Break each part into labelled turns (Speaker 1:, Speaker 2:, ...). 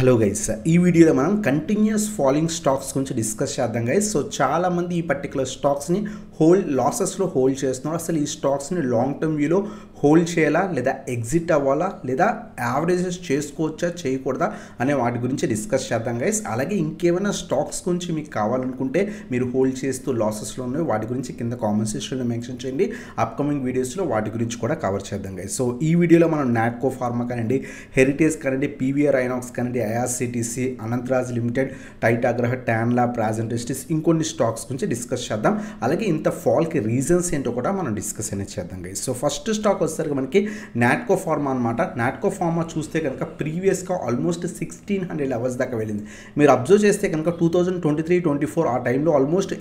Speaker 1: Hello guys, ఈ వీడియోలో మనం కంటిన్యూస్ ఫాలింగ్ స్టాక్స్ గురించి డిస్కస్ చేద్దాం గైస్. సో చాలామంది ఈ పర్టికులర్ స్టాక్స్ని లాసెస్లో హోల్డ్ చేస్తున్నారు. అసలు ఈ స్టాక్స్ని లాంగ్ టర్మ్ వ్యూలో హోల్డ్ చేయాలా లేదా ఎగ్జిట్ అవ్వాలా లేదా యావరేజెస్ చేసుకోవచ్చా చేయకూడదా అనే వాటి గురించి డిస్కస్ చేద్దాం గైస్. అలాగే ఇంకేమైనా స్టాక్స్ గురించి మీకు కావాలనుకుంటే మీరు హోల్డ్ చేస్తూ లాసెస్లో ఉన్నాయి వాటి గురించి కింద కామెంట్ సెక్షన్లో మెన్షన్ చేయండి. అప్కమింగ్ వీడియోస్లో వాటి గురించి కూడా కవర్ చేద్దాం గైస్. సో ఈ వీడియోలో మనం నాట్కో ఫార్మా కానివ్వండి, హెరిటేజ్ కానివ్వండి, పీవీఆర్ ఐనాక్స్ కానివ్వండి, ఐఆర్సిటీసీ, అనంతరాజ్ లిమిటెడ్, టైటాగ్రహ, టాన్లా, ప్రాజెంటెస్టిస్ ఇంకొన్ని స్టాక్స్ గురించి డిస్కస్ చేద్దాం. అలాగే ఇంత ఫాల్కి రీజన్స్ ఏంటో కూడా మనం డిస్కస్ అనేది చేద్దాం గైస్. సో ఫస్ట్ స్టాక్ వచ్చేసరికి మనకి నాట్కో ఫార్మా అనమాట. నాట్కో ఫార్మా చూస్తే కనుక ప్రీవియస్గా ఆల్మోస్ట్ 1600 లెవెల్స్ దాకా వెళ్ళింది. మీరు అబ్జర్వ్ చేస్తే కనుక 2023-24 ఆ టైంలో ఆల్మోస్ట్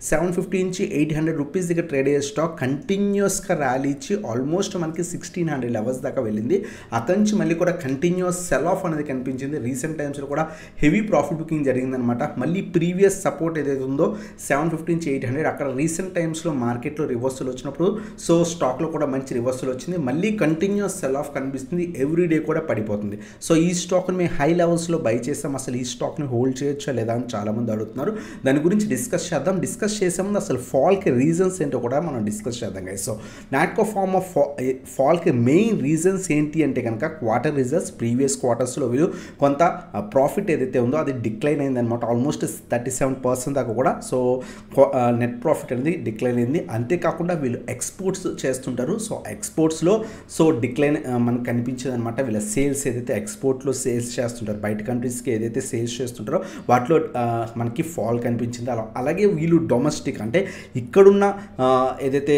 Speaker 1: 750 నుంచి 800 రూపీస్ దగ్గర ట్రేడ్ అయ్యే స్టాక్ కంటిన్యూస్గా ర్యాలీ ఇచ్చి ఆల్మోస్ట్ మనకి 1600 లెవెల్స్ దాకా వెళ్ళింది. అక్కడి నుంచి మళ్ళీ కూడా కంటిన్యూస్ సెల్ ఆఫ్ అనేది కనిపించింది. రీసెంట్ టైమ్స్లో కూడా హెవీ ప్రాఫిట్ బుకింగ్ జరిగిందనమాట. మళ్ళీ ప్రీవియస్ సపోర్ట్ ఏదైతే ఉందో 750 నుంచి 800 అక్కడ రీసెంట్ టైమ్స్లో మార్కెట్లో రివర్సల్ వచ్చినప్పుడు సో స్టాక్లో కూడా మంచి రివర్సల్ వచ్చింది. మళ్ళీ కంటిన్యూస్ సెల్ ఆఫ్ కనిపిస్తుంది. ఎవ్రీడే కూడా పడిపోతుంది. సో ఈ స్టాక్ని మేము హై లెవెల్స్లో బై చేసాం. అసలు ఈ స్టాక్ని హోల్డ్ చేయొచ్చా లేదా అని చాలామంది అడుగుతున్నారు. దాని గురించి డిస్కస్ చేద్దాం. డిస్కస్ చేసే ముందు అసలు ఫాల్కి రీజన్స్ ఏంటో కూడా మనం డిస్కస్ చేద్దాం గైస్. సో నాట్కో ఫార్మా ఫాల్కి మెయిన్ రీజన్స్ ఏంటి అంటే కనుక క్వార్టర్ రిజల్ట్స్ ప్రీవియస్ క్వార్టర్స్లో వీళ్ళు కొంత ప్రాఫిట్ ఏదైతే ఉందో అది డిక్లైన్ అయిందనమాట. ఆల్మోస్ట్ 37% దాకా కూడా సో నెట్ ప్రాఫిట్ అనేది డిక్లైన్ అయింది. అంతేకాకుండా వీళ్ళు ఎక్స్పోర్ట్స్ చేస్తుంటారు. సో ఎక్స్పోర్ట్స్లో సో డిక్లైన్ మనకు కనిపించేది అనమాట. వీళ్ళ సేల్స్ ఏదైతే ఎక్స్పోర్ట్లో సేల్స్ చేస్తుంటారు, బయట కంట్రీస్కి ఏదైతే సేల్స్ చేస్తుంటారో వాటిలో మనకి ఫాల్ కనిపించింది. అలాగే వీళ్ళు డొమెస్టిక్ అంటే ఇక్కడున్న ఏదైతే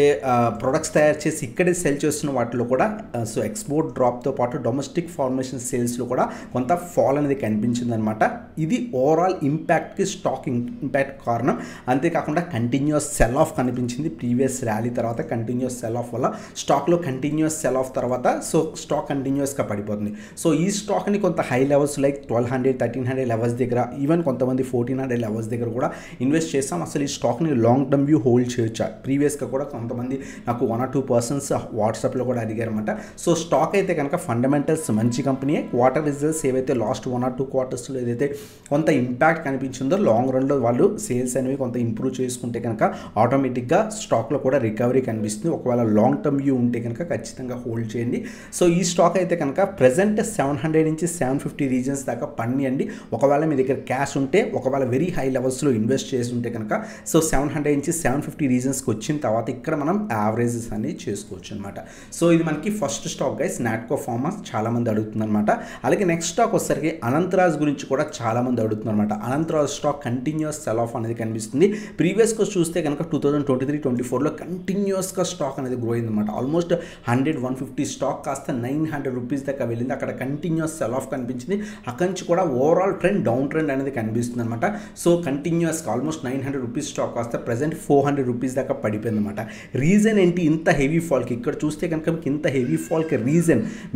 Speaker 1: ప్రొడక్ట్స్ తయారు చేసి ఇక్కడే సెల్ చేస్తున్న వాటిలో కూడా సో ఎక్స్పోర్ట్ డ్రాప్తో పాటు డొమెస్టిక్ ఫార్మేషన్ సేల్స్లో కూడా కొంత ఫాల్ అనేది కనిపించింది అనమాట. ఇది ఓవరాల్ ఇంపాక్ట్కి స్టాక్ ఇంపాక్ట్ కారణం. అంతేకాకుండా కంటిన్యూస్ సెల్ ఆఫ్ కనిపించింది. ప్రీవియస్ ర్యాలీ తర్వాత కంటిన్యూస్ సెల్ ఆఫ్ వల్ల స్టాక్లో కంటిన్యూస్ సెల్ ఆఫ్ తర్వాత సో స్టాక్ కంటిన్యూస్గా పడిపోతుంది. సో ఈ స్టాక్ని కొంత హై లెవెల్స్ లైక్ 1200, 1300 లెవెల్స్ దగ్గర ఈవెన్ కొంతమంది 1400 లెవెల్స్ దగ్గర కూడా ఇన్వెస్ట్ చేస్తాం. అసలు ఈ స్టాక్ని లాంగ్ టర్మ్ వ్యూ హోల్డ్ చేయొచ్చా? ప్రీవియస్గా కూడా కొంతమంది నాకు 1 or 2 పర్సన్స్ వాట్సాప్లో కూడా అడిగారన్నమాట. సో స్టాక్ అయితే కనుక ఫండమెంటల్స్ మంచి కంపెనీయే. క్వార్టర్ రిజల్ట్స్ ఏవైతే లాస్ట్ 1 or 2 క్వార్టర్స్లో ఏదైతే కొంత ఇంపాక్ట్ కనిపించిందో లాంగ్ రన్లో వాళ్ళు సేల్స్ అనేవి కొంత ఇంప్రూవ్ చేసుకుంటే కనుక ఆటోమేటిక్గా స్టాక్లో కూడా రికవరీ కనిపిస్తుంది. ఒకవేళ లాంగ్ టర్మ్ వ్యూ ఉంటే కనుక ఖచ్చితంగా హోల్డ్ చేయండి. సో ఈ స్టాక్ అయితే కనుక ప్రజెంట్ 700 నుంచి 750 రీజన్స్ దాకా పనియండి. ఒకవేళ మీ దగ్గర క్యాష్ ఉంటే ఒకవేళ వెరీ హై లెవెల్స్లో ఇన్వెస్ట్ చేసి ఉంటే కనుక సో 700 నుంచి 750 రీజన్స్కి వచ్చిన తర్వాత ఇక్కడ మనం యావరేజెస్ అనేది చేసుకోవచ్చు అనమాట. సో ఇది మనకి first stock guys, Natco pharma చాలామంది అడుగుతుంది అనమాట. అలాగే నెక్స్ట్ స్టాక్ వచ్చేసరికి అనంతరాజ్ గురించి కూడా చాలామంది అడుగుతున్నారు అనమాట. Anantharaj stock continuous cell of అనేది కనిపిస్తుంది. ప్రీవియస్గా చూస్తే కనుక 2023-24లో కంటిన్యూస్గా స్టాక్ అనేది గ్రో అయింది అనమాట. ఆల్మోస్ట్ 100-150 స్టాక్ కాస్త 900 రూపీస్ దాకా వెళ్ళింది. అక్కడ కంటిన్యూస్ సెల్ ఆఫ్ కనిపించింది. అక్కడి నుంచి కూడా ఓవరాల్ ట్రెండ్ డౌన్ ట్రెండ్ అనేది కనిపిస్తుంది అనమాట. సో కంటిన్యూస్గా ఆల్మోస్ట్ 900 రూపీస్ స్టాక్ కాస్త ప్రజెంట్ 400 రూపీస్ దాకా పడిపోయింది అనమాట. రీజన్ ఏంటి ఇంత హెవీ ఫాల్కి? ఇక్కడ చూస్తే కనుక మీకు ఇంత హెవీ ఫాల్కి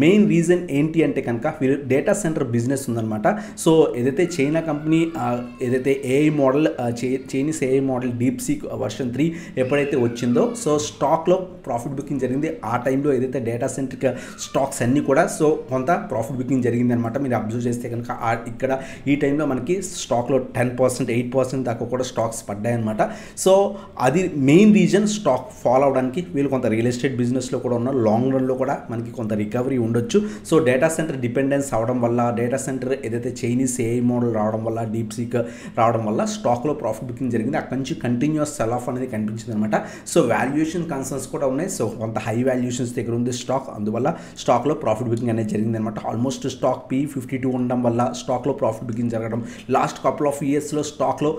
Speaker 1: మెయిన్ రీజన్ ఏంటి అంటే కనుక వీళ్ళు డేటా సెంటర్ బిజినెస్ ఉందన్నమాట. సో ఏదైతే చైనా కంపెనీ ఏదైతే AI model Chinese AI model DeepSeek version 3 ఎప్పుడైతే వచ్చిందో సో స్టాక్లో ప్రాఫిట్ బుకింగ్ జరిగింది. ఆ టైంలో ఏదైతే డేటా సెంట్రిక్ స్టాక్స్ అన్నీ కూడా సో కొంత ప్రాఫిట్ బుకింగ్ జరిగింది అనమాట. మీరు అబ్జర్వ్ చేస్తే కనుక ఇక్కడ ఈ టైంలో మనకి స్టాక్లో 10%, 8% దాకా కూడా స్టాక్స్ పడ్డాయన్నమాట. సో అది మెయిన్ రీజన్ స్టాక్ ఫాల్ అవడానికి. వీళ్ళు కొంత రియల్ ఎస్టేట్ బిజినెస్లో కూడా ఉన్నారు. లాంగ్ రన్లో కూడా మనకి కొంత రికవరీ ఉండొచ్చు. సో డేటా సెంటర్ డిపెండెన్స్ అవడం వల్ల, డేటా సెంటర్ ఏదైతే చైనీస్ ఏఐ మోడల్ రావడం వల్ల, డీప్సీక్ రావడం వల్ల స్టాక్లో ప్రాఫిట్ బుకింగ్ జరిగింది. అక్కడి నుంచి కంటిన్యూస్ సెల్ ఆఫ్ అనేది కనిపించింది అనమాట. సో వాల్యుయేషన్ కన్సర్న్స్ కూడా ఉన్నాయి. సో కొంత హై వాల్యుయేషన్స్ దగ్గర ఉంది స్టాక్. అందువల్ల స్టాక్లో ప్రాఫిట్ బుకింగ్ అనేది జరిగింది అనమాట. ఆల్మోస్ట్ స్టాక్ P52 ఉండడం వల్ల స్టాక్లో ప్రాఫిట్ బుకింగ్ జరగడం. లాస్ట్ కపుల్ ఆఫ్ ఇయర్స్లో స్టాక్లో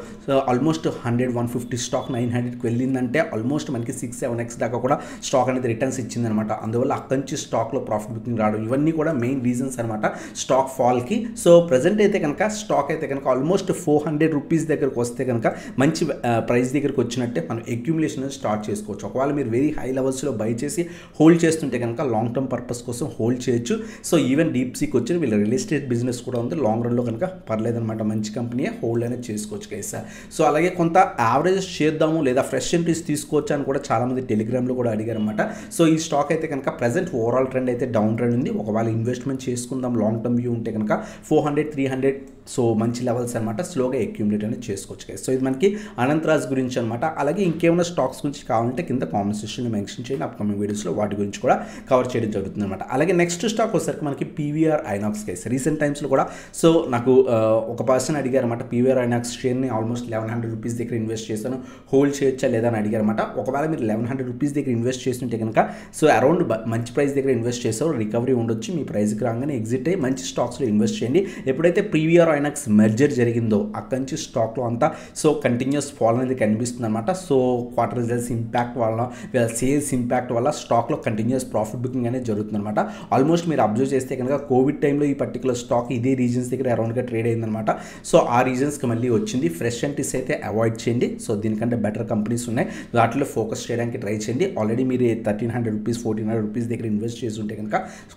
Speaker 1: ఆల్మోస్ట్ 100-150 స్టాక్ 900కి వెళ్ళిందంటే ఆల్మోస్ట్ మనకి 6-7x దాకా కూడా స్టాక్ అనేది రిటర్న్స్ ఇచ్చిందనమాట. అందువల్ల అక్కడి నుంచి స్టాక్లో ప్రాఫిట్ బుకింగ్ రావడం ఇవన్నీ కూడా మెయిన్ రీజన్స్ అనమాట స్టాక్ ఫాల్కి. సో ప్రజెంట్ అయితే కనుక స్టాక్ అయితే కనుక ఆల్మోస్ట్ 400 రూపీస్ దగ్గరకు వస్తే కనుక మంచి ప్రైస్ దగ్గరకు వచ్చినట్టే మనం అక్యుములేషన్ స్టార్ట్ చేసుకోవచ్చు. ఒకవేళ మీరు వెరీ హై లెవెల్స్లో బై చేసి హోల్డ్ చేస్తుంటే కనుక లాంగ్ టర్మ్ పర్పస్ కోసం హోల్డ్ చేయొచ్చు. సో ఈవెన్ డీప్సీకి వచ్చి వీళ్ళ రియల్ ఎస్టేట్ బిజినెస్ కూడా ఉంది, లాంగ్ రన్లో కనుక పర్లేదన్నమాట, మంచి కంపెనీయే, హోల్డ్ అనేది చేసుకోవచ్చు గైస్. సో అలాగే కొంత యావరేజ్ చేద్దాము లేదా ఫ్రెష్ ఎంట్రీస్ తీసుకోవచ్చు అని కూడా చాలామంది టెలిగ్రామ్లో కూడా అడిగారు అనమాట. సో ఈ స్టాక్ అయితే కనుక ప్రజెంట్ ఓవరాల్ ట్రెండ్ అయితే డౌన్ ట్రెండ్ ఉంది. ఒకవేళ ఇన్వెస్ట్మెంట్ చేసుకుందాం లాంగ్ టర్మ్ వ్యూ ఉంటే కనుక 400-300 సో మంచి లెవెల్స్ అనమాట, స్లోగా అక్యూములేట్ అనేది చేసుకోవచ్చు గైస్. సో ఇది మనకి అనంతరాజ్ గురించి అనమాట. అలాగే ఇంకేమైనా స్టాక్స్ గురించి కావాలంటే కింద కామెంట్ సెక్షన్లో మెన్షన్ చేయండి, అప్కమింగ్ వీడియోస్లో వాటి గురించి కూడా కవర్ చేయడం జరుగుతుంది అనమాట. అలాగే నెక్స్ట్ స్టాక్ వచ్చేసరికి మనకి పీవీఆర్ ఐనాక్స్ గైస్. రీసెంట్ టైమ్స్లో కూడా సో నాకు ఒక పర్సన్ అడిగారు అనమాట, పీవీఆర్ ఐనాక్స్ షేర్ని ఆల్మోస్ట్ 1100 రూపీస్ దగ్గర ఇన్వెస్ట్ చేశాను, హోల్డ్ చేయొచ్చా లేదా అని అడిగారు అనమాట. ఒకవేళ మీరు 1100 రూపీస్ దగ్గర ఇన్వెస్ట్ చేస్తుంటే కనుక సో అరౌండ్ మంచి ప్రైస్ దగ్గర ఇన్వెస్ట్ చేసావు, రికవరీ ఉండొచ్చు, మీ ప్రైస్కి రాగానే ఎగ్జిట్ అయ్యి మంచి స్టాక్స్లో ఇన్వెస్ట్ చేయండి. ఎప్పుడైతే పీవీఆర్ ఐనాక్స్ మెర్జర్ జరిగిందో అక్కడి నుంచి స్టాక్లో అంతా సో కంటిన్యూస్ ఫాల్ అనేది కనిపిస్తుంది అనమాట. సో క్వార్టర్ రిజల్ట్స్ ఇంపాక్ట్ వల్ల, సేల్స్ ఇంపాక్ట్ వల్ల స్టాక్లో కంటిన్యూస్ ప్రాఫిట్ బుకింగ్ అనేది జరుగుతుంది అనమాట. ఆల్మోస్ట్ మీరు అబ్జర్వ్ చేస్తే కనుక కోవిడ్ టైంలో ఈ పర్టికులర్ స్టాక్ ఇదే రీజన్స్ దగ్గర అరౌండ్గా ట్రేడ్ అయిందనమాట. సో ఆ రీజన్స్కి మళ్ళీ వచ్చింది. ఫ్రెష్ ఎంట్రీస్ అయితే అవాయిడ్ చేయండి. సో దీనికంటే బెటర్ కంపెనీస్ ఉన్నాయి, వాటిలో ఫోకస్ చేయడానికి ట్రై చేయండి. ఆల్రెడీ మీరు 1300 రూపీస్ 1400 రూపీస్ దగ్గర ఇన్వెస్ట్ చేసి ఉంటే కనుక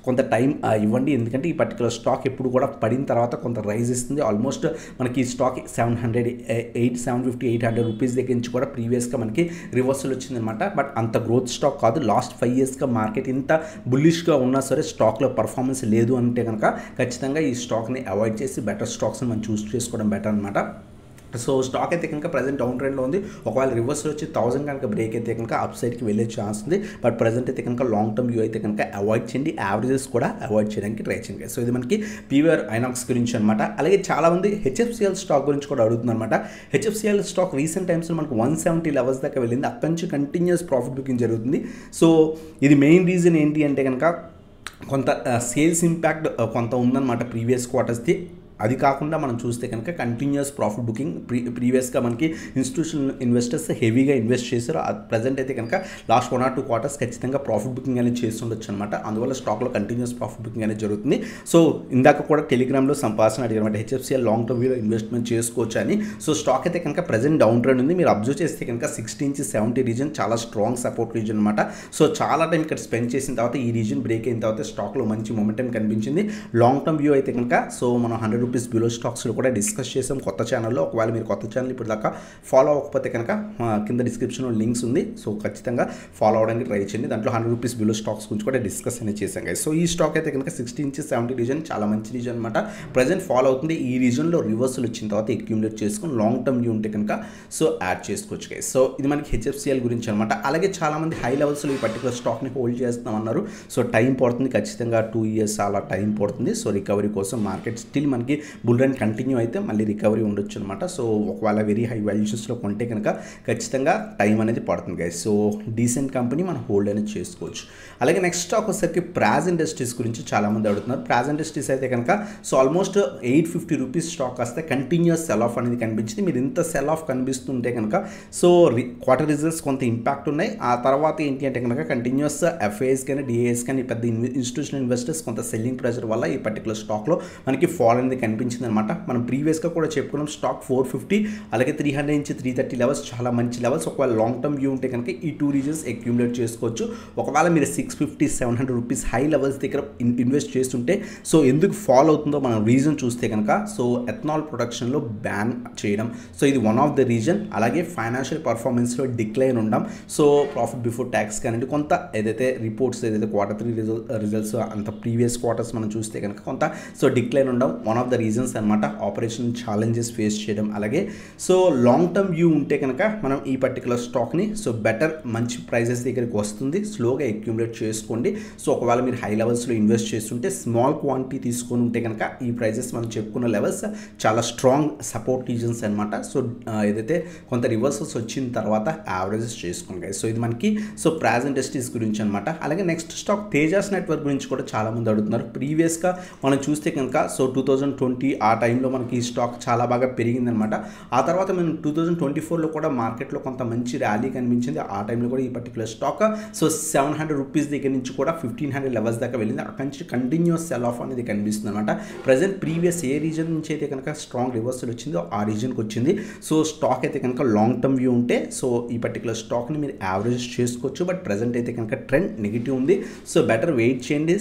Speaker 1: కొంత టైం ఇవ్వండి. ఎందుకంటే ఈ పర్టికులర్ స్టాక్ ఎప్పుడు కూడా పడిన తర్వాత కొంత రైజ్ ఇస్తుంది. ఆల్మోస్ట్ మనకి ఈ స్టాక్ 750-800 రూపీస్ దగ్గర నుంచి కూడా ప్రీవియస్గా మనకి రివర్సల్ వచ్చిందనమాట. బట్ అంత గ్రోత్ స్టాక్ కాదు. లాస్ట్ 5 ఇయర్స్గా మార్కెట్ ఇంత బుల్లిష్గా ఉన్నా సరే స్టాక్లో పర్ఫార్మెన్స్ లేదు అంటే కనుక ఖచ్చితంగా ఈ స్టాక్ని అవాయిడ్ చేసి బెటర్ స్టాక్స్ని మనం చూస్ చేసుకోవడం బెటర్ అనమాట. సో స్టాక్ అయితే కనుక ప్రజెంట్ డౌన్ ట్రెండ్లో ఉంది. ఒకవేళ రివర్స్ వచ్చి 1000 కనుక బ్రేక్ అయితే కనుక అప్ సైడ్కి వెళ్ళే ఛాన్స్ ఉంది. బట్ ప్రజెంట్ అయితే కనుక లాంగ్ టర్మ్ వ్యూ అయితే కనుక అవాయిడ్ చేయండి, యావరేజెస్ కూడా అవాయిడ్ చేయడానికి ట్రై చేయండి. సో ఇది మనకి పీవీఆర్ ఐనాక్స్ గురించి అనమాట. అలాగే చాలామంది హెచ్ఎఫ్సిఎల్ స్టాక్ గురించి కూడా అడుగుతుంది అనమాట. హెచ్ఎఫ్సిఎల్ స్టాక్ రీసెంట్ టైమ్స్లో మనకు 170 లెవెల్స్ దాకా వెళ్ళింది, అక్కడి నుంచి కంటిన్యూస్ ప్రాఫిట్ బుకింగ్ జరుగుతుంది. సో ఇది మెయిన్ రీజన్ ఏంటి అంటే కనుక కొంత సేల్స్ ఇంపాక్ట్ కొంత ఉందన్నమాట ప్రీవియస్ క్వార్టర్స్ది. అది కాకుండా మనం చూస్తే కనుక కంటిన్యూస్ ప్రాఫిట్ బుకింగ్ ప్రీవియస్గా మనకి ఇన్స్టిట్యూషనల్ ఇన్వెస్టర్స్ హెవీగా ఇన్వెస్ట్ చేశారు. ప్రజెంట్ అయితే కనుక లాస్ట్ 1 or 2 quarters ఖచ్చితంగా ప్రాఫిట్ బుకింగ్ అనేది చేస్తుండొచ్చు అనమాట. అందువల్ల స్టాక్లో కంటిన్యూస్ ప్రాఫిట్ బుకింగ్ అనేది జరుగుతుంది. సో ఇందాక కూడా టెలిగ్రామ్లో సంపాదన అడిగారు అనమాట, హెచ్ఎఫ్సిఎల్ లాంగ్ టర్మ్ వ్యూలో ఇన్వెస్ట్మెంట్ చేసుకోవచ్చు అని. సో స్టాక్ అయితే కనుక ప్రజెంట్ డౌన్ ట్రెండ్ ఉంది. మీరు అబ్జర్వ్ చేస్తే కనుక 60-70 రీజన్ చాలా స్ట్రాంగ్ సపోర్ట్ రీజన్ అనమాట. సో చాలా టైం ఇక్కడ స్పెండ్ చేసిన తర్వాత ఈ రీజన్ బ్రేక్ అయిన తర్వాత స్టాక్లో మంచి మొమెంటం కనిపించింది. లాంగ్ టర్మ్ వ్యూ అయితే కనుక సో మనం 100 రూపీస్ బిలో స్టాక్స్లో కూడా డిస్కస్ చేసాం కొత్త ఛానల్లో. ఒకవేళ మీరు కొత్త ఛానల్ ఇప్పుడు దాకా ఫాలో అవ్వకపోతే కనుక కింద డిస్క్రిప్షన్లో లింక్స్ ఉంది. సో ఖచ్చితంగా ఫాలో అవడానికి ట్రై చేయండి. దాంట్లో 100 రూపీస్ బిలో స్టాక్స్ గురించి కూడా డిస్కస్ అనేది చేసాం గైస్. సో ఈ స్టాక్ అయితే కనుక 60-70 రీజన్ చాలా మంచి రీజన్ అనమాట. ప్రజెంట్ ఫాలో అవుతుంది. ఈ రీజన్లో రివర్సల్ వచ్చిన తర్వాత అక్యూములేట్ చేసుకుని లాంగ్ టర్మ్ వ్యూ ఉంటే కనుక సో యాడ్ చేసుకోవచ్చు గైస్. సో ఇది మనకి హెచ్ఎఫ్సిఎల్ గురించి అనమాట. అలాగే చాలామంది హై లెవెల్స్లో ఈ పర్టికులర్ స్టాక్ని హోల్డ్ చేస్తాం అన్నారు. సో టైం పడుతుంది, ఖచ్చితంగా 2 years అలా టైం పడుతుంది. సో రికవరీ కోసం మార్కెట్ స్టిల్ మనకి బుల్ రన్ కంటిన్యూ అయితే మళ్ళీ రికవరీ ఉండొచ్చు అనమాట. సో ఒకవేళ వెరీ హై వాల్యూషన్స్లో కొంటే కనుక ఖచ్చితంగా టైం అనేది పడుతుంది గైస్. సో డీసెంట్ కంపెనీ మనం హోల్డ్ అనేది చేసుకోవచ్చు. అలాగే నెక్స్ట్ స్టాక్ వచ్చేసరికి ప్రాజ్ ఇండస్ట్రీస్ గురించి చాలామంది అడుగుతున్నారు. ప్రాజ్ ఇండస్ట్రీస్ అయితే కనుక సో ఆల్మోస్ట్ 850 రూపీస్ స్టాక్ వస్తే కంటిన్యూస్ సెల్ ఆఫ్ అనేది కనిపించింది. మీరు ఇంత సెల్ ఆఫ్ కనిపిస్తుంటే కనుక సో క్వార్టర్ రిజల్ట్స్ కొంత ఇంపాక్ట్ ఉన్నాయి. ఆ తర్వాత ఏంటి అంటే కనుక కంటిన్యూస్ ఎఫ్ఐఎస్ కానీ డిఏఎస్ కానీ పెద్ద ఇన్స్టిట్యూషనల్ ఇన్వెస్టర్స్ కొంత సెల్లింగ్ ప్రెషర్ వల్ల ఈ పర్టికులర్ స్టాక్లో మనకి ఫాల్ అనేది కనిపించింది అనమాట. మనం ప్రీవియస్గా కూడా చెప్పుకున్నాం స్టాక్ 450 అలాగే 300-330 లెవెల్స్ చాలా మంచి లెవెల్స్. ఒకవేళ లాంగ్ టర్మ్ వ్యూ ఉంటే కనుక ఈ 2 రీజన్స్ అక్యూములేట్ చేసుకోవచ్చు. ఒకవేళ మీరు 650-700 రూపీస్ హై లెవెల్స్ దగ్గర ఇన్వెస్ట్ చేస్తుంటే సో ఎందుకు ఫాల్ అవుతుందో మనం రీజన్ చూస్తే కనుక సో ఎథనాల్ ప్రొడక్షన్లో బ్యాన్ చేయడం, సో ఇది వన్ ఆఫ్ ద రీజన్. అలాగే ఫైనాన్షియల్ పర్ఫార్మెన్స్లో డిక్లైన్ ఉండడం. సో ప్రాఫిట్ బిఫోర్ ట్యాక్స్ కానీ కొంత ఏదైతే రిపోర్ట్స్ ఏదైతే Q3 రిజల్ట్స్ అంత ప్రీవియస్ క్వార్టర్స్ మనం చూస్తే కనుక కొంత సో డిక్లైన్ ఉండడం వన్ ఆఫ్ ద రీజన్స్ అనమాట. ఆపరేషన్ ఛాలెంజెస్ ఫేస్ చేయడం. అలాగే సో లాంగ్ టర్మ్ వ్యూ ఉంటే కనుక మనం ఈ పర్టికులర్ స్టాక్ని సో బెటర్ మంచి ప్రైజెస్ దగ్గరికి వస్తుంది, స్లోగా అక్యూములేట్ చేసుకోండి. సో ఒకవేళ మీరు హై లెవెల్స్లో ఇన్వెస్ట్ చేస్తుంటే స్మాల్ క్వాంటిటీ తీసుకొని ఉంటే కనుక ఈ ప్రైజెస్ మనం చెప్పుకున్న లెవెల్స్ చాలా స్ట్రాంగ్ సపోర్ట్ రీజన్స్ అనమాట. సో ఏదైతే కొంత రివర్సల్స్ వచ్చిన తర్వాత యావరేజెస్ చేసుకోండి గైస్. సో ఇది మనకి సో ప్రాజ్ ఇండస్ట్రీస్ గురించి అనమాట. అలాగే నెక్స్ట్ స్టాక్ తేజాస్ నెట్వర్క్ గురించి కూడా చాలామంది అడుగుతున్నారు. ప్రీవియస్గా మనం చూస్తే కనుక సో 2020 ఆ టైంలో మనకి ఈ స్టాక్ చాలా బాగా పెరిగిందనమాట. ఆ తర్వాత మనం 2024లో కూడా మార్కెట్లో కొంత మంచి ర్యాలీ కనిపించింది. ఆ టైంలో కూడా ఈ పర్టికులర్ స్టాక్ సో 700 రూపీస్ దగ్గర నుంచి కూడా 1500 లెవెల్స్ దాకా వెళ్ళింది. అక్కడి నుంచి కంటిన్యూస్ సెల్ ఆఫ్ అనేది కనిపిస్తుంది అనమాట. ప్రజెంట్ ప్రీవియస్ ఏ రీజన్ నుంచి అయితే కనుక స్ట్రాంగ్ రివర్సల్ వచ్చిందో ఆ రీజన్కి వచ్చింది. సో స్టాక్ అయితే కనుక లాంగ్ టర్మ్ వ్యూ ఉంటే సో ఈ పర్టికులర్ స్టాక్ని మీరు యావరేజ్ చేసుకోవచ్చు. బట్ ప్రజెంట్ అయితే కనుక ట్రెండ్ నెగిటివ్ ఉంది. సో బెటర్ వెయిట్ చేయండి.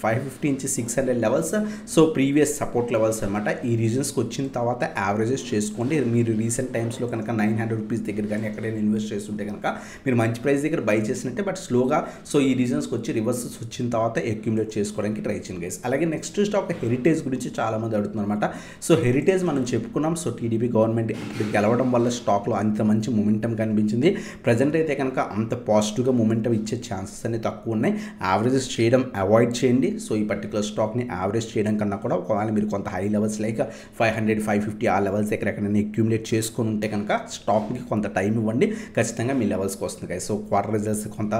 Speaker 1: 550 నుంచి 600 levels so previous support levels అనమాట. ఈ రీజన్స్కి వచ్చిన తర్వాత యావరేజెస్ చేసుకోండి. మీరు రీసెంట్ టైమ్స్లో కనుక 900 రూపీస్ దగ్గర కానీ ఎక్కడైనా ఇన్వెస్ట్ చేస్తుంటే కనుక మీరు మంచి ప్రైస్ దగ్గర బై చేసినట్టే. బట్ స్లోగా సో ఈ రీజన్స్కి వచ్చి రివర్సల్స్ వచ్చిన తర్వాత అక్యుములేట్ చేసుకోవడానికి ట్రై చేయండి గైస్. అలాగే నెక్స్ట్ స్టాక్ హెరిటేజ్ గురించి చాలామంది అడుగుతున్నారు అనమాట. సో హెరిటేజ్ మనం చెప్పుకున్నాం. సో టీడీపీ గవర్నమెంట్ ఇప్పుడు గెలవడం వల్ల స్టాక్లో అంత మంచి మొమెంటం కనిపించింది. ప్రజెంట్ అయితే కనుక అంత పాజిటివ్గా మొమెంటం ఇచ్చే ఛాన్సెస్ అనేవి తక్కువ ఉన్నాయి. యావరేజెస్ చేయడం అవాయిడ్ చేయండి. సో ఈ పర్టికులర్ స్టాక్ని యావరేజ్ చేయడం కన్నా కూడా ఒకవేళ మీరు కొంత హై లెవెల్స్ లైక్ 500 550 ఆ లెవెల్స్ దగ్గర ఎక్కడైనా అక్యుములేట్ చేసుకొని ఉంటే కనుక స్టాక్కి కొంత టైం ఇవ్వండి. ఖచ్చితంగా మీ లెవెల్స్కి వస్తుంది. సో క్వార్టర్ రిజల్ట్స్ కొంత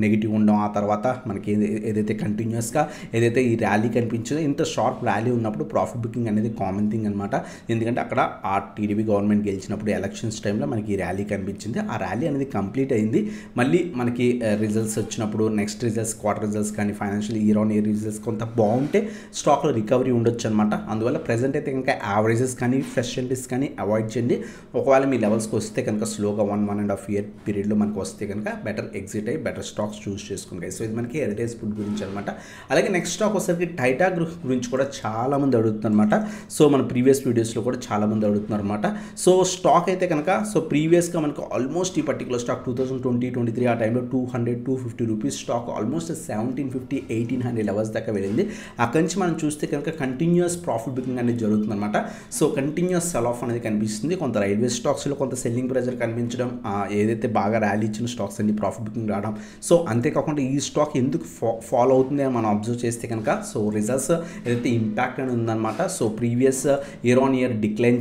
Speaker 1: నెగిటివ్ ఉండడం, ఆ తర్వాత మనకి ఏదైతే కంటిన్యూస్గా ఏదైతే ఈ ర్యాలీ కనిపించిందో ఇంత షార్ప్ ర్యాలీ ఉన్నప్పుడు ప్రాఫిట్ బుకింగ్ అనేది కామన్ థింగ్ అనమాట. ఎందుకంటే అక్కడ ఆ టీడీపీ గవర్నమెంట్ గెలిచినప్పుడు ఎలక్షన్స్ టైంలో మనకి ఈ ర్యాలీ కనిపించింది. ఆ ర్యాలీ అనేది కంప్లీట్ అయింది. మళ్ళీ మనకి రిజల్ట్స్ వచ్చినప్పుడు నెక్స్ట్ రిజల్ట్స్ క్వార్టర్ రిజల్ట్స్ కానీ financial year on year results కొంత బాగుంటే స్టాక్లో రికవరీ ఉండొచ్చు అనమాట. అందువల్ల ప్రజెంట్ అయితే కనుక యావరేజెస్ కానీ ఫ్రెష్ ఎంట్రీస్ కానీ అవాయిడ్ చేయండి. ఒకవేళ మీ లెవెల్స్కి వస్తే కనుక స్లోగా 1.5 ఇయర్ పీరియడ్లో మనకు వస్తే కనుక బెటర్ ఎగ్జిట్ అయ్యి బెటర్ స్టాక్స్ చూస్ చేసుకుంటాయి. సో ఇది మనకి హెరిటేజ్ ఫుడ్ గురించి అనమాట. అలాగే నెక్స్ట్ స్టాక్ వచ్చేసరికి టైటా గ్రూప్ గురించి కూడా చాలామంది అడుగుతున్నారు అనమాట. సో మన ప్రీవియస్ వీడియోస్లో కూడా చాలామంది అడుగుతున్నారు అనమాట. సో స్టాక్ అయితే కనుక సో ప్రీవియస్గా మనకు ఆల్మోస్ట్ ఈ పర్టికులర్ స్టాక్ 2020-23 ఆ టైంలో 200-250 రూపీస్ స్టాక్ ఆల్మోస్ట్ 1750-1800 లెవెల్స్ దాకా వెళ్ళింది. అక్కడి నుంచి మనం చూస్తే కనుక కంటిన్యూస్ ప్రాఫిట్ బుకింగ్ అనేది జరుగుతుంది అనమాట. సో కంటిన్యూస్ సెల్ ఆఫ్ అనేది కనిపిస్తుంది. కొంత రైల్వే స్టాక్స్లో కొంత సెల్లింగ్ ప్రెజర్ కనిపించడం, ఏదైతే బాగా ర్యాలీ ఇచ్చిన స్టాక్స్ అన్ని ప్రాఫిట్ బుకింగ్ రావడం. సో అంతేకాకుండా ఈ స్టాక్ ఎందుకు ఫాలో అవుతుంది అని మనం అబ్జర్వ్ చేస్తే కనుక సో రిజల్ట్స్ ఏదైతే ఇంపాక్ట్ అని ఉందన్నమాట. So previous year on year decline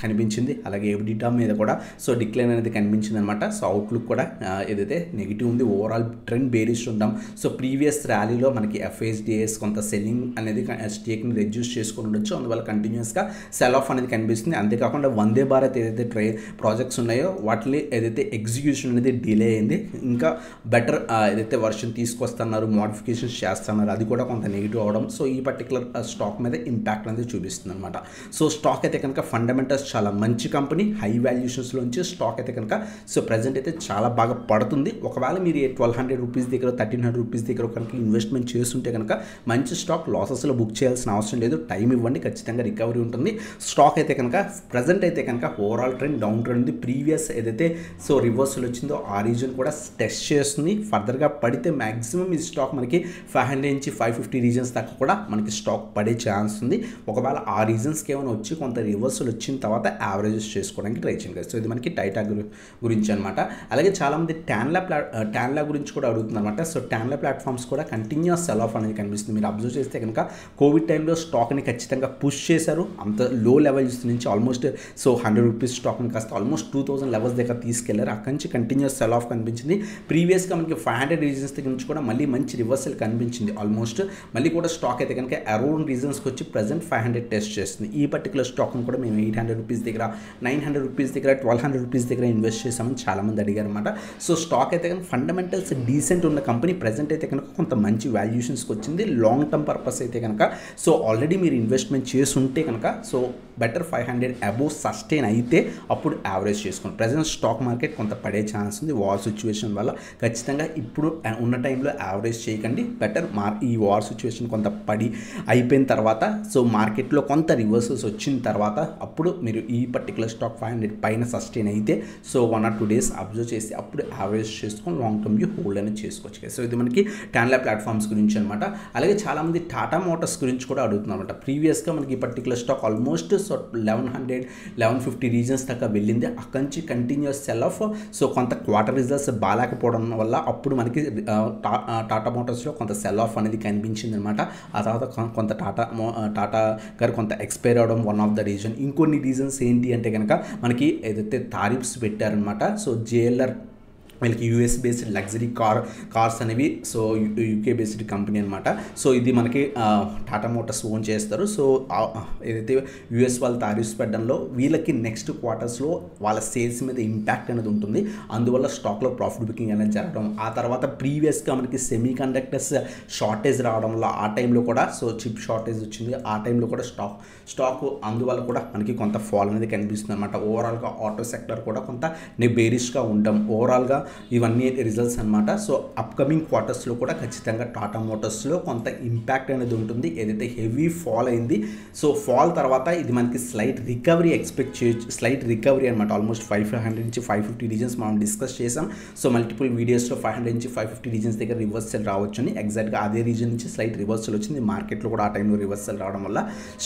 Speaker 1: కనిపించింది. అలాగే ఎబిటా మీద కూడా సో డిక్లైన్ అనేది కనిపించింది అనమాట. సో అవుట్లుక్ కూడా ఏదైతే నెగిటివ్ ఉంది. ఓవరాల్ ట్రెండ్ బేరిష్ ఉంటాం. సో ప్రీవియస్ ర్యాలీలో మనకి ఎఫ్ఎస్డిఎస్ కొంత సెల్లింగ్ అనేది స్టేక్ని రెడ్యూస్ చేసుకుని ఉండొచ్చు. అందువల్ల కంటిన్యూస్గా సెల్ ఆఫ్ అనేది కనిపిస్తుంది. అంతేకాకుండా వందే భారత్ ఏదైతే ప్రాజెక్ట్స్ ఉన్నాయో వాటిని ఏదైతే ఎగ్జిక్యూషన్ అనేది డిలే అయింది. ఇంకా బెటర్ ఏదైతే వర్షన్ తీసుకొస్తున్నారు, మోడిఫికేషన్స్ చేస్తున్నారు, అది కూడా కొంత నెగిటివ్ అవడం సో ఈ పర్టికులర్ స్టాక్ మీద ఇంపాక్ట్ అనేది చూపిస్తుంది అనమాట. సో స్టాక్ అయితే కనుక ఫండమెంటల్స్ చాలా మంచి కంపెనీ, హై వాల్యుయేషన్స్లోంచి స్టాక్ అయితే కనుక సో ప్రజెంట్ అయితే చాలా బాగా పడుతుంది. ఒకవేళ మీరు 1200 రూపీస్ దగ్గర 1300 రూపీస్ దగ్గర కనుక ఇన్వెస్ట్మెంట్ చేస్తుంటే కనుక మంచి స్టాక్ లాసెస్లో బుక్ చేయాల్సిన అవసరం లేదు. టైం ఇవ్వండి, ఖచ్చితంగా రికవరీ ఉంటుంది. స్టాక్ అయితే కనుక ప్రజెంట్ అయితే కనుక ఓవరాల్ ట్రెండ్ డౌన్ ట్రెండ్ ఉంది. ప్రీవియస్ ఏదైతే సో రివర్సల్ వచ్చిందో ఆ రీజన్ కూడా టెస్ట్ చేస్తుంది. ఫర్దర్గా పడితే మ్యాక్సిమం ఈ స్టాక్ మనకి 500 నుంచి 550 రీజన్స్ దాకా కూడా మనకి స్టాక్ పడే ఛాన్స్ ఉంది. ఒకవేళ ఆ రీజన్స్కి ఏమైనా వచ్చి కొంత రివర్సల్ వచ్చిన తర్వాత యావరేజెస్ చేసుకోవడానికి ట్రై చేయండి. సో ఇది మనకి టైటా గురించి అనమాట. అలాగే చాలామంది టాన్లా గురించి కూడా అడుగుతున్నారు అనమాట. సో టాన్లా ప్లాట్ఫామ్స్ కూడా కంటిన్యూస్ సెల్ ఆఫ్ అనేది కనిపిస్తుంది. మీరు అబ్జర్వ్ చేస్తే కనుక కోవిడ్ టైంలో స్టాక్ని ఖచ్చితంగా పుష్ చేశారు. అంత లో లెవెల్స్ నుంచి ఆల్మోస్ట్ సో 100 రూపీస్ స్టాక్ని కాస్త ఆల్మోస్ట్ 2000 లెవెల్స్ దగ్గర తీసుకెళ్లారు. అక్కడి నుంచి కంటిన్యూస్ సెల్ ఆఫ్ కనిపించింది. ప్రీవియస్గా మనకి 500 రీజన్స్ దగ్గర నుంచి కూడా మళ్ళీ మంచి రివర్సల్ కనిపించింది. ఆల్మోస్ట్ మళ్ళీ కూడా స్టాక్ అయితే కనుక అరౌండ్ రీజన్స్కి వచ్చి ప్రజెంట్ 500 టెస్ట్ చేస్తుంది. ఈ పర్టికులర్ స్టాక్ని కూడా మేము 800 రూపీస్ దగ్గర 900 రూపీస్ దగ్గర 1200 రూపీస్ దగ్గర ఇన్వెస్ట్ చేసామని చాలామంది అడిగారు అనమాట. సో స్టాక్ అయితే కనుక ఫండమెంటల్స్ డీసెంట్ ఉన్న కంపెనీ. ప్రజెంట్ అయితే కనుక కొంత మంచి వాల్యుయేషన్స్కి వచ్చింది. లాంగ్ టర్మ్ పర్పస్ అయితే కనుక సో ఆల్రెడీ మీరు ఇన్వెస్ట్మెంట్ చేసి ఉంటే కనుక సో బెటర్ 500 అబోవ్ సస్టైన్ అయితే అప్పుడు యావరేజ్ చేసుకోండి. ప్రజెంట్ స్టాక్ మార్కెట్ కొంత పడే ఛాన్స్ ఉంది వార్ సిచ్యువేషన్ వల్ల. ఖచ్చితంగా ఇప్పుడు ఉన్న టైంలో యావరేజ్ చేయకండి. బెటర్ ఈ వార్ సిచ్యువేషన్ కొంత పడి అయిపోయిన తర్వాత సో మార్కెట్లో కొంత రివర్సల్స్ వచ్చిన తర్వాత అప్పుడు మీరు ఈ పర్టికులర్ స్టాక్ 500 పైన సస్టైన్ అయితే సో 1 or 2 days అబ్జర్వ్ చేసి అప్పుడు యావరేజ్ చేసుకొని లాంగ్ టర్మ్ వ్యూ హోల్డ్ అనేది చేసుకోవచ్చు. సో ఇది మనకి టాన్లా ప్లాట్ఫామ్స్ గురించి అనమాట. అలాగే చాలామంది టాటా మోటార్స్ గురించి కూడా అడుగుతున్నారు అనమాట. ప్రీవియస్గా మనకి ఈ particular stock almost so 1100-1150 reasons దాకా వెళ్ళింది. అక్కడి నుంచి కంటిన్యూస్ సెల్ ఆఫ్ సో కొంత క్వార్టర్ రిజల్ట్స్ బాగాలేకపోవడం వల్ల అప్పుడు మనకి టాటా మోటార్స్లో కొంత సెల్ ఆఫ్ అనేది కనిపించింది అనమాట. ఆ తర్వాత కొంత టాటా గారు కొంత ఎక్స్పైర్ అవడం వన్ ఆఫ్ ద రీజన్. ఇంకొన్ని రీజన్స్ ఏంటి అంటే కనుక మనకి ఏదైతే టారిఫ్స్ పెట్టారనమాట. సో JLR వీళ్ళకి యూఎస్ బేస్డ్ లగ్జరీ కార్స్ అనేవి, సో యూకే బేస్డ్ కంపెనీ అనమాట. సో ఇది మనకి టాటా మోటార్స్ ఓన్ చేస్తారు. సో ఏదైతే యూఎస్ వాళ్ళు టారిఫ్స్ పెట్టడంలో వీళ్ళకి నెక్స్ట్ క్వార్టర్స్లో వాళ్ళ సేల్స్ మీద ఇంపాక్ట్ అనేది ఉంటుంది. అందువల్ల స్టాక్లో ప్రాఫిట్ బుకింగ్ అనేది జరగడం, ఆ తర్వాత ప్రీవియస్గా మనకి సెమీ కండక్టర్స్ షార్టేజ్ రావడం వల్ల ఆ టైంలో కూడా, సో చిప్ షార్టేజ్ వచ్చింది ఆ టైంలో కూడా స్టాక్ అందువల్ల కూడా మనకి కొంత ఫాల్ అనేది కనిపిస్తుంది అనమాట. ఓవరాల్గా ఆటో సెక్టర్ కూడా కొంత బేరిష్గా ఉంటాం. ఓవరాల్గా ఇవన్నీ రిజల్ట్స్ అనమాట. సో అప్కమింగ్ క్వార్టర్స్లో కూడా ఖచ్చితంగా టాటా మోటార్స్లో కొంత ఇంపాక్ట్ అనేది ఉంటుంది. ఏదైతే హెవీ ఫాల్ అయింది, సో ఫాల్ తర్వాత ఇది మనకి స్లైట్ రికవరీ ఎక్స్పెక్ట్ చేయొచ్చు. స్లైట్ రికవరీ అనమాట. ఆల్మోస్ట్ 500 నుంచి 550 రీజన్స్ మనం డిస్కస్ చేసాం. సో మల్టిపుల్ వీడియోస్లో 500 నుంచి 550 రీజన్స్ దగ్గర రివర్సల్ రావచ్చు అని, ఎగ్జాక్ట్గా అదే రీజన్ నుంచి స్లైట్ రివర్సల్ వచ్చింది. మార్కెట్లో కూడా ఆ టైంలో రివర్సల్ రావడం వల్ల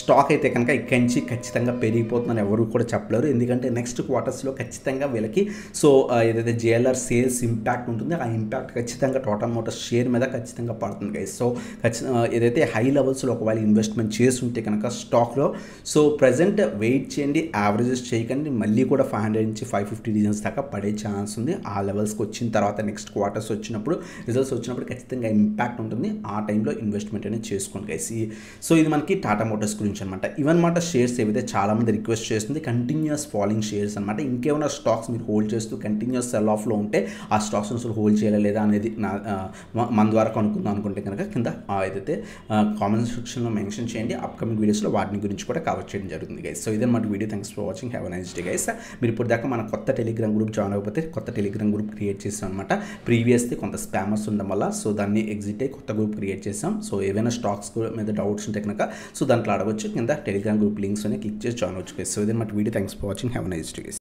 Speaker 1: స్టాక్ అయితే కనుక ఇక్కడి నుంచి ఖచ్చితంగా పెరిగిపోతుందని ఎవరు కూడా చెప్పలేరు. ఎందుకంటే నెక్స్ట్ క్వార్టర్స్లో ఖచ్చితంగా వీళ్ళకి సో ఏదైతే జేఎల్ఆర్ సేల్స్ ఇంపాక్ట్ ఉంటుంది, ఆ ఇంపాక్ట్ ఖచ్చితంగా టాటా మోటార్స్ షేర్ మీద ఖచ్చితంగా పడుతుంది గైస్. సో ఏదైతే హై లెవెల్స్లో ఒకవేళ ఇన్వెస్ట్మెంట్ చేస్తుంటే కనుక స్టాక్లో, సో ప్రజెంట్ వెయిట్ చేయండి, యావరేజెస్ చేయకండి. మళ్ళీ కూడా 500 నుంచి 550 రీజన్స్ దాకా పడే ఛాన్స్ ఉంది. ఆ లెవెల్స్కి వచ్చిన తర్వాత నెక్స్ట్ క్వార్టర్స్ వచ్చినప్పుడు, రిజల్ట్స్ వచ్చినప్పుడు ఖచ్చితంగా ఇంపాక్ట్ ఉంటుంది. ఆ టైంలో ఇన్వెస్ట్మెంట్ అనేది చేసుకోండి గైస్. సో ఇది మనకి టాటా మోటార్స్ గురించి అనమాట. ఇవన్నమాట షేర్స్ ఏవైతే చాలామంది రిక్వెస్ట్ చేస్తుంది, కంటిన్యూస్ ఫాలింగ్ షేర్స్ అనమాట. ఇంకేమైనా స్టాక్స్ మీరు హోల్డ్ చేస్తూ కంటిన్యూస్ సెల్ ఆఫ్లో ఉంటే ఆ స్టాక్స్ అసలు హోల్డ్ చేయలేదా లేదా అనేది మన ద్వారా కనుక్కుందాం అనుకుంటే కనుక కింద ఏదైతే కామెంట్ సెక్షన్లో మెన్షన్ చేయండి. అప్కమింగ్ వీడియోస్లో వాటిని గురించి కూడా కవర్ చేయడం జరుగుతుంది గైస్. సో ఇదన్నమాట video. Thanks for watching. Have a nice day guys. మీరు ఇప్పుడు దాకా మన కొత్త టెలిగ్రామ్ గ్రూప్ జాయిన్ అయిపోతే కొత్త టెలిగ్రామ్ గ్రూప్ క్రియేట్ చేసాం అనమాట. ప్రీవియస్ది కొంత స్పామర్స్ ఉండడం వల్ల సో దాన్ని ఎగ్జిట్ అయ్యి కొత్త గ్రూప్ క్రియేట్ చేసాం. సో ఏవైనా స్టాక్స్ మీద డౌట్స్ ఉంటే కనుక సో దాంట్లో అడగవచ్చు. కింద టెలిగ్రామ్ గ్రూప్ లింక్స్ అని క్లిక్ చేసి జాయిన్ అవచ్చు గైస్. సో ఇదన్నమాట video. Thanks for watching. Have a nice day guys.